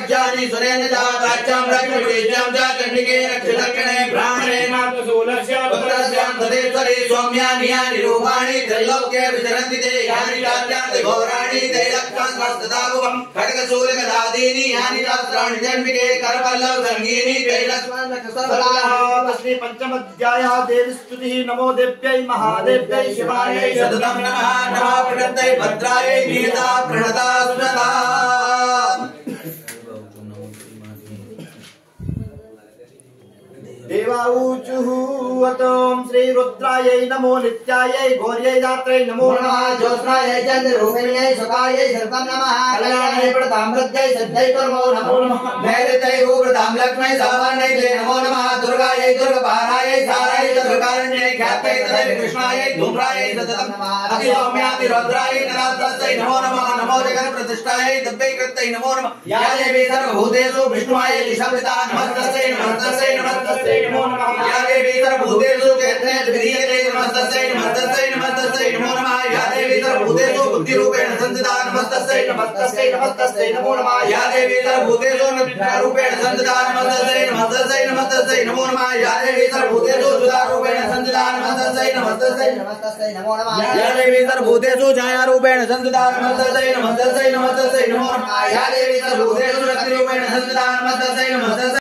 वाक्यानि सुरेण जाताच्यं रक्षुडेज्यं च चण्डिके रक्षदक्षिणे ब्राह्मणे नाथसूलस्य पुत्रस्यां तदेश्वरे सौम्यानि यानि रूपाणि त्रैलोक्ये विचरन्ति ते यानि चात्यान्ति घोराणि ते लक्ष्मणस्तदाभुवं खड्गशूलगदादीनि यानि शास्त्राणि जन्मिके करपल्लव संगीनि ते लक्ष्मणस्तदाभुवं पंचमध्यायः देवीस्तुतिः नमो देव्यै महादेव्यै शिवायै सततं नमः नमः प्रणतै भद्रायै नियता प्रणता सुनता देवाऊचुः अतों श्री रुद्रायै नमो नित्यायै गौर्यै दात्रै नमो नमः ज्योत्स्नायै चन्द्ररूपिण्यै सुखायै सर्वं नमः कल्याण्यै प्रताम्रत्यै सद्यै नमो नमः नैऋत्यै भूप्रतां लक्ष्मै सावर्णै ते नमो नमः दुर्गायै दुर्गपारायै सारायै दुर्गारण्यै ख्यात्यै तदै कृष्णायै धूम्रायै सततं नमः अतिसौम्याति रुद्रायै नरास्तै नमो नमः नमो जगन्प्रतिष्ठायै दब्बै कृत्यै नमो नमः या देवी सर्वभूतेषु विष्णुयै दिशमिता नमस्तस्यै नमस्तस्यै नमस्तस्यै नमो नमः या देवी सर्वभूतेषु चैतन्ये विरीयते नमस्तस्यै नमस्तस्यै नमस्तस्यै नमो नमः या देवी सर्वभूतेषु बुद्धिरूपेण संस्थिता नमस्तस्यै नमस्तस्यै नमस्तस्यै नमो नमः या देवी सर्वभूतेषु नित्यरूपेण संस्थिता नमस्तस्यै नमस्तस्यै नमस्तस्यै नमो नमः या देवी सर्वभूतेषु सुधारूपेण संस्थिता नमस्तस्यै नमस्तस्यै नमस्तस्यै नमो नमः या देवी सर्वभूतेषु छायारूपेण संस्थिता नमस्तस्यै नमस्तस्यै नमस्तस्यै नमो नमः या देवी सर्वभूतेषु शक्तिरूपेण संस्थिता नमस्तस्यै नमस्तस्यै